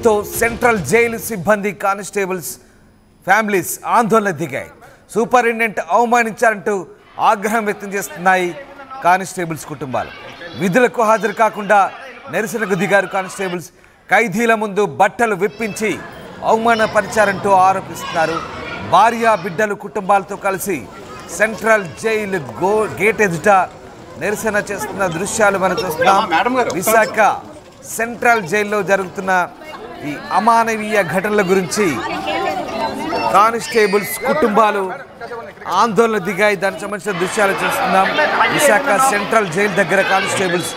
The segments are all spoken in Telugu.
దీంతో సెంట్రల్ జైలు సిబ్బంది కానిస్టేబుల్స్ ఫ్యామిలీస్ ఆందోళన దిగాయి. సూపరింటెండెంట్ అవమానించారంటూ ఆగ్రహం వ్యక్తం చేస్తున్నాయి కానిస్టేబుల్స్ కుటుంబాలు. విధులకు హాజరు కాకుండా నిరసనకు దిగారు కానిస్టేబుల్స్. ఖైదీల ముందు బట్టలు విప్పించి అవమానపరిచారంటూ ఆరోపిస్తున్నారు. భార్య బిడ్డలు కుటుంబాలతో కలిసి సెంట్రల్ జైలు గేట్ ఎదుట నిరసన చేస్తున్న దృశ్యాలు మనం చూస్తున్నాం. విశాఖ సెంట్రల్ జైల్లో జరుగుతున్న ఈ అమానవీయ ఘటనల గురించి కానిస్టేబుల్స్ కుటుంబాలు ఆందోళన దిగాయి. దానికి సంబంధించిన దృశ్యాలు చూస్తున్నాం. విశాఖ సెంట్రల్ జైలు దగ్గర కానిస్టేబుల్స్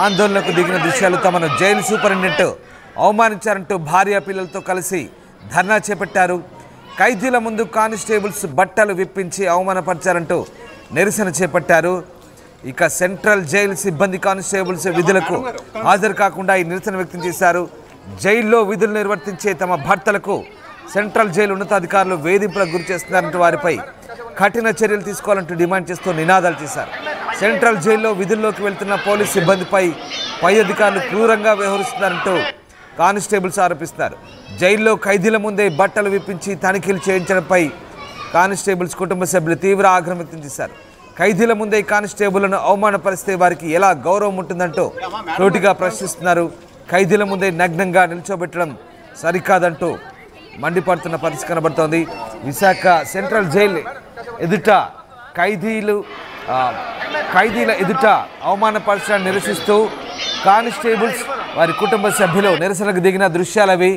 ఆందోళనకు దిగిన దృశ్యాలు. తమను జైలు సూపరింటెండెంట్ అవమానించారంటూ భార్య పిల్లలతో కలిసి ధర్నా చేపట్టారు. ఖైదీల ముందు కానిస్టేబుల్స్ బట్టలు విప్పించి అవమానపరిచారంటూ నిరసన చేపట్టారు. ఇక సెంట్రల్ జైలు సిబ్బంది కానిస్టేబుల్స్ విధులకు హాజరు కాకుండా ఈ నిరసన వ్యక్తం చేశారు. జైల్లో విధులు నిర్వర్తించే తమ భర్తలకు సెంట్రల్ జైలు ఉన్నతాధికారులు వేధింపులకు గురి చేస్తున్నారంటూ వారిపై కఠిన చర్యలు తీసుకోవాలంటూ డిమాండ్ చేస్తూ నినాదాలు చేశారు. సెంట్రల్ జైల్లో విధుల్లోకి వెళ్తున్న పోలీస్ సిబ్బందిపై పై అధికారులు క్రూరంగా వ్యవహరిస్తున్నారంటూ కానిస్టేబుల్స్ ఆరోపిస్తున్నారు. జైల్లో ఖైదీల ముందే బట్టలు విప్పించి తనిఖీలు చేయించడంపై కానిస్టేబుల్స్ కుటుంబ సభ్యులు తీవ్ర ఆగ్రహం వ్యక్తం చేశారు. ఖైదీల ముందే కానిస్టేబుల్ను అవమానపరిస్తే వారికి ఎలా గౌరవం ఉంటుందంటూ తోటిగా ప్రశ్నిస్తున్నారు. ఖైదీల ముందే నగ్నంగా నిల్చోబెట్టడం సరికాదంటూ మండిపడుతున్న పరిస్థితి కనబడుతోంది. విశాఖ సెంట్రల్ జైలు ఎదుట ఖైదీల ఎదుట అవమానపరచడాన్ని నిరసిస్తూ కానిస్టేబుల్స్ వారి కుటుంబ సభ్యులు నిరసనకు దిగిన దృశ్యాలవి.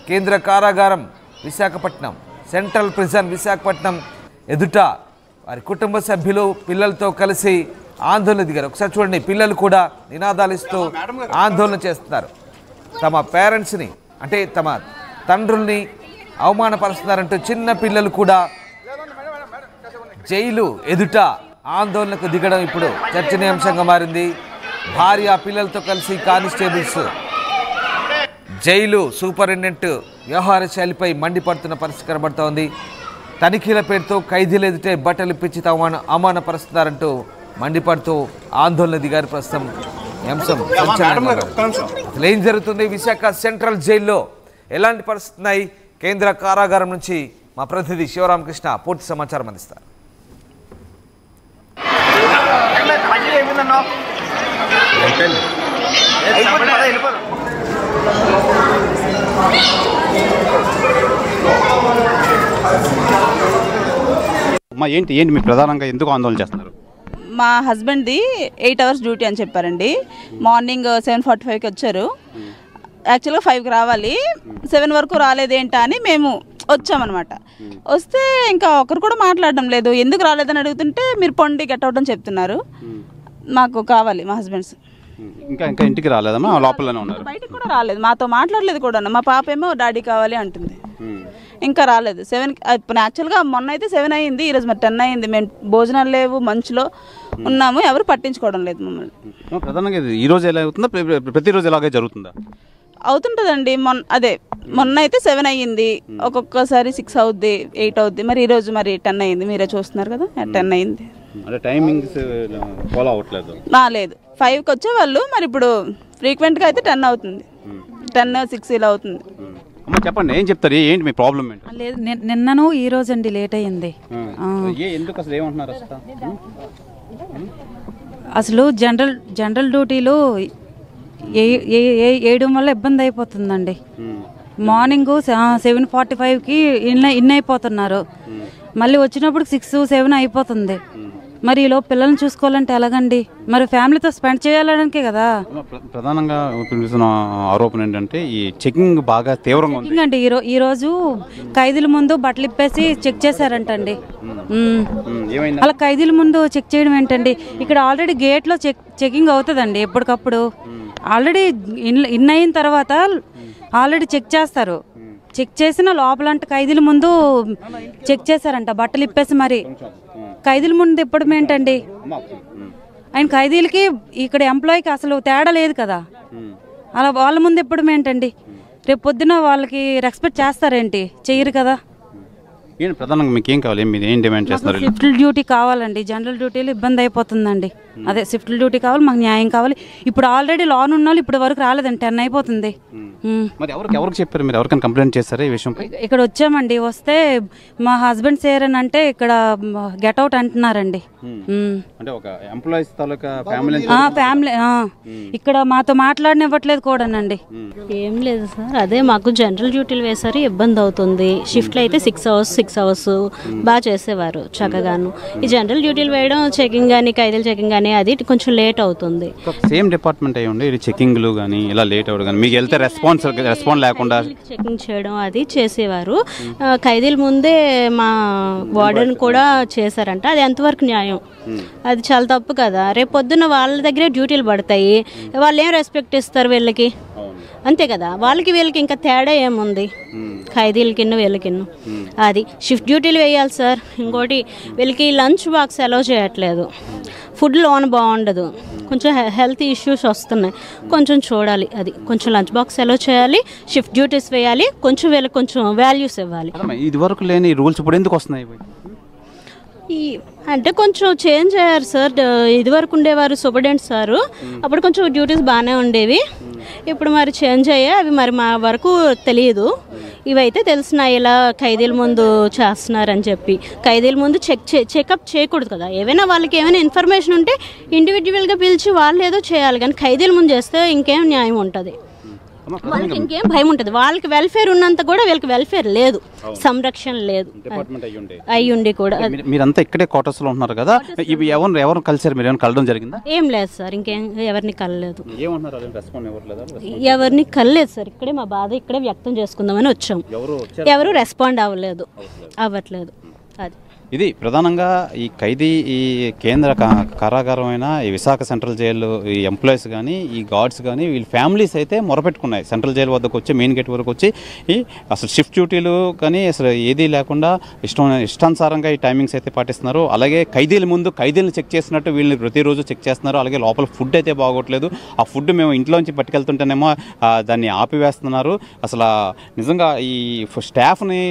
కేంద్ర కారాగారం విశాఖపట్నం సెంట్రల్ ప్రిజన్ విశాఖపట్నం ఎదుట వారి కుటుంబ సభ్యులు పిల్లలతో కలిసి ఆందోళన దిగారు. ఒకసారి చూడండి, పిల్లలు కూడా నినాదాలు ఇస్తూ ఆందోళన చేస్తున్నారు. తమ పేరెంట్స్ని అంటే తమ తండ్రుల్ని అవమానపరుస్తున్నారంటూ చిన్న పిల్లలు కూడా జైలు ఎదుట ఆందోళనకు దిగడం ఇప్పుడు చర్చనీయాంశంగా మారింది. భార్య పిల్లలతో కలిసి కానిస్టేబుల్స్ జైలు సూపరింటెండెంట్ వ్యవహార శైలిపై మండిపడుతున్న పరిస్థితి కనబడుతోంది. తనిఖీల పేరుతో ఖైదీలు ఎదుటే బట్టలు ఇప్పించి అవమానపరుస్తున్నారంటూ మండిపడుతూ ఆందోళన దిగారు. ప్రస్తుతం అంశం అసలు ఏం జరుగుతుంది విశాఖ సెంట్రల్ జైల్లో ఎలాంటి పరిస్థితున్నాయి? కేంద్ర కారాగారం నుంచి మా ప్రతినిధి శివరామకృష్ణ పూర్తి సమాచారం అందిస్తారు. ఏంటి ఏంటి మీ ప్రధానంగా ఎందుకు ఆందోళన చేస్తున్నారు? మా హస్బెండ్ది 8 hours డ్యూటీ అని చెప్పారండి. మార్నింగ్ 7:45కి వచ్చారు. యాక్చువల్గా 5కి రావాలి, 7 వరకు రాలేదేంటా అని మేము వచ్చామన్నమాట. వస్తే ఇంకా ఒకరు కూడా మాట్లాడడం లేదు. ఎందుకు రాలేదని అడుగుతుంటే మీరు పొండి గెట్ అవుట్ అని చెప్తున్నారు. మాకు కావాలి మా హస్బెండ్స్. ఇంకా ఇంకా ఇంటికి రాలేదమ్మా? లోపలనే ఉన్నారు. బయటకు కూడా రాలేదు, మాతో మాట్లాడలేదు కూడా. మా పాప ఏమో డాడీ కావాలి అంటుంది. ఇంకా రాలేదు. 7కి ఇప్పుడు యాక్చువల్గా మొన్న అయితే 7 అయ్యింది, ఈరోజు మరి 10 అయ్యింది. మేము భోజనాలు లేవు, మంచులో ఉన్నాము, ఎవరు పట్టించుకోవడం లేదు మమ్మల్ని. ప్రధానంగా ఈరోజు ఎలా అవుతుందా? ప్రతిరోజు ఎలాగే జరుగుతుందా? అవుతుంటుందండి. మొన్న అయితే 7 అయ్యింది, ఒక్కొక్కసారి 6 అవుద్ది, 8 అవుద్ది. మరి ఈరోజు మరి 10 అయ్యింది, మీరే చూస్తున్నారు కదా, 10 అయ్యింది. టైమింగ్స్ ఫాలో అవ్వట్లేదు. లేదు, 5కి వచ్చేవాళ్ళు, మరి ఇప్పుడు ఫ్రీక్వెంట్గా అయితే 10 అవుతుంది, 10, 6 ఇలా అవుతుంది. చెప్పండి, ఏం చెప్తారు? ఏంటి మీ ప్రాబ్లం? లేదు, నిన్నను ఈ రోజు అండి లేట్ అయ్యింది. ఎందుకు అసలు ఏమంటున్నారు? అసలు జనరల్ డ్యూటీలు వేయడం వల్ల ఇబ్బంది అయిపోతుందండి. మార్నింగ్ 7:45కి ఇన్ అయిపోతున్నారు, మళ్ళీ వచ్చినప్పుడు 6, 7 అయిపోతుంది. మరి ఈలో పిల్లల్ని చూసుకోవాలంటే ఎలాగండి? మరి ఫ్యామిలీతో స్పెండ్ చేయాలనికే కదా. ప్రధానంగా ఆరోపణ ఏంటంటే ఈ చెకింగ్ బాగా తీవ్రంగా ఉంది అండి. ఈరోజు ఖైదీల ముందు బట్టలు ఇప్పేసి చెక్ చేశారంటండి. అలా ఖైదీల ముందు చెక్ చేయడం ఏంటండి? ఇక్కడ ఆల్రెడీ గేట్లో చెకింగ్ అవుతుందండి ఎప్పటికప్పుడు. ఆల్రెడీ ఇన్ అయిన తర్వాత ఆల్రెడీ చెక్ చేస్తారు. చెక్ చేసిన లోపలంట ఖైదీల ముందు చెక్ చేశారంట బట్టలు ఇప్పేసి. మరి ఖైదీల ముందు ఇప్పడం ఏంటండి? ఆయన ఖైదీలకి ఇక్కడ ఎంప్లాయీకి అసలు తేడా లేదు కదా. అలా వాళ్ళ ముందు ఇప్పడం ఏంటండి? రేపు పొద్దున వాళ్ళకి రెస్పెక్ట్ చేస్తారేంటి? చెయ్యరు కదా. ఏంటి ప్రధానంగా మీకు ఏం కావాలి, మీరు ఏం డిమాండ్ చేస్తున్నారు? షిఫ్ట్ డ్యూటీ కావాలండి, జనరల్ డ్యూటీలు ఇబ్బంది అయిపోతుందండి. అదే షిఫ్ట్ డ్యూటీ కావాలి, మాకు న్యాయం కావాలి. ఇప్పుడు ఆల్రెడీ లోన్ ఉన్న వాళ్ళు ఇప్పటి వరకు రాలేదండి, 10 అయిపోతుంది. మరి ఎవరికి చెప్పారు, మీరు ఎవరికైనా కంప్లైంట్ చేస్తారా ఈ విషయంపై? ఇక్కడ వచ్చామండి, వస్తే మా హస్బెండ్ సేరనంటే ఇక్కడ గెట్అవుట్ అంటున్నారండి. అంటే ఒక ఎంప్లాయీస్ తాలూకా ఫ్యామిలీ ఇక్కడ మాతో మాట్లాడనివ్వట్లేదు కూడానండి. ఏం లేదు సార్, అదే మాకు జనరల్ డ్యూటీలు వేసారు, ఇబ్బంది అవుతుంది. షిఫ్ట్లో అయితే 6 అవర్స్ బాగా చేసేవారు చక్కగాను. ఈ జనరల్ డ్యూటీలు వేయడం, చెకింగ్ కానీ ఖైదీలు చెకింగ్ కానీ అది కొంచెం లేట్ అవుతుంది. సేమ్ డిపార్ట్మెంట్ అయ్యి ఉండి ఇది చెకింగ్లు కానీ ఇలా లేట్ అవ్వడం కానీ, మీకు వెళ్తే రెస్పాన్స్ లేకుండా చెకింగ్ చేయడం అది చేసేవారు. ఖైదీల ముందే మా వార్డెన్ కూడా చేశారంట. అది ఎంతవరకు న్యాయం? అది చాలా తప్పు కదా. రేపు పొద్దున్న వాళ్ళ దగ్గరే డ్యూటీలు పడతాయి, వాళ్ళు ఏం రెస్పెక్ట్ ఇస్తారు వీళ్ళకి? అంతే కదా, వాళ్ళకి వీళ్ళకి ఇంకా తేడా ఏముంది? ఖైదీలకిన్ను వీళ్ళకిన్ను అది షిఫ్ట్ డ్యూటీలు వేయాలి సార్. ఇంకోటి వీళ్ళకి లంచ్ బాక్స్ అలౌ చేయట్లేదు, ఫుడ్ లోన్ బాగుండదు, కొంచెం హెల్త్ ఇష్యూస్ వస్తున్నాయి, కొంచెం చూడాలి. అది కొంచెం లంచ్ బాక్స్ అలౌ చేయాలి, షిఫ్ట్ డ్యూటీస్ వేయాలి, కొంచెం వీళ్ళకి కొంచెం వాల్యూస్ ఇవ్వాలి. ఇది వరకు లేని రూల్స్ ఇప్పుడు ఎందుకు వస్తున్నాయి? అంటే కొంచెం చేంజ్ అయ్యారు సార్. ఇదివరకు ఉండేవారు సూపరింటెండెంట్ సారు, అప్పుడు కొంచెం డ్యూటీస్ బాగానే ఉండేవి. ఇప్పుడు మరి చేంజ్ అయ్యాయి, అవి మరి మా వరకు తెలియదు. ఇవైతే తెలిసిన ఇలా ఖైదీల ముందు చేస్తున్నారని చెప్పి, ఖైదీల ముందు చెకప్ చేయకూడదు కదా. ఏమైనా వాళ్ళకి ఏమైనా ఇన్ఫర్మేషన్ ఉంటే ఇండివిజువల్గా పిలిచి వాళ్ళు ఏదో చేయాలి, కానీ ఖైదీల ముందు చేస్తే ఇంకేం న్యాయం ఉంటుంది? వాళ్ళకి ఇంకేం భయం ఉంటుంది? వాళ్ళకి వెల్ఫేర్ ఉన్నంత కూడా వీళ్ళకి వెల్ఫేర్ లేదు, సంరక్షణ లేదు. అయ్యుండి కూడా మీరంతా ఇక్కడే క్వార్టర్స్ లో ఉంటున్నారు కదా, ఇవి ఎవరు కలిసారు? మీరు ఏమైనా కలడం జరిగిందా? ఏం లేదు సార్, ఇంకేం ఎవరిని కలలేదు. ఎవరిని కలలేదు సార్. ఇక్కడే మా బాధ ఇక్కడే వ్యక్తం చేసుకుందామని వచ్చాం. ఎవరు రెస్పాండ్ అవ్వట్లేదు. అది ఇది ప్రధానంగా ఈ ఖైదీ ఈ కేంద్ర కారాగారమైన ఈ విశాఖ సెంట్రల్ జైలు ఈ ఎంప్లాయీస్ కానీ ఈ గార్డ్స్ కానీ వీళ్ళ ఫ్యామిలీస్ అయితే మొరపెట్టుకున్నాయి. సెంట్రల్ జైలు వద్దకు వచ్చి మెయిన్ గేట్ వరకు వచ్చి అసలు షిఫ్ట్ డ్యూటీలు కానీ అసలు ఏదీ లేకుండా ఇష్టానుసారంగా ఈ టైమింగ్స్ అయితే పాటిస్తున్నారు. అలాగే ఖైదీల ముందు ఖైదీలను చెక్ చేసినట్టు వీళ్ళని ప్రతిరోజు చెక్ చేస్తున్నారు. అలాగే లోపల ఫుడ్ అయితే బాగోట్లేదు. ఆ ఫుడ్ మేము ఇంట్లోంచి పట్టుకెళ్తుంటేనేమో దాన్ని ఆపివేస్తున్నారు. అసలు నిజంగా ఈ స్టాఫ్ని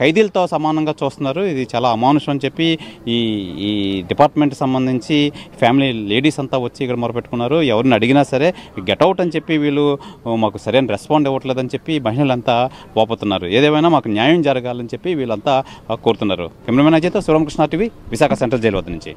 ఖైదీలతో సమానంగా చూస్తున్నారు. ఇది చాలా అమానుషం అని చెప్పి ఈ డిపార్ట్మెంట్ సంబంధించి ఫ్యామిలీ లేడీస్ అంతా వచ్చి ఇక్కడ మొరపెట్టుకున్నారు. ఎవరిని అడిగినా సరే గెట్అవుట్ అని చెప్పి వీళ్ళు మాకు సరైన రెస్పాండ్ ఇవ్వట్లేదని చెప్పి మహిళలంతా వాపోతున్నారు. ఏదేమైనా మాకు న్యాయం జరగాలని చెప్పి వీళ్ళంతా కోరుతున్నారు. కెమెరామెన్ అజయ్తో Sivaramakrishna TV, Visakha central jail వద్ద నుంచి.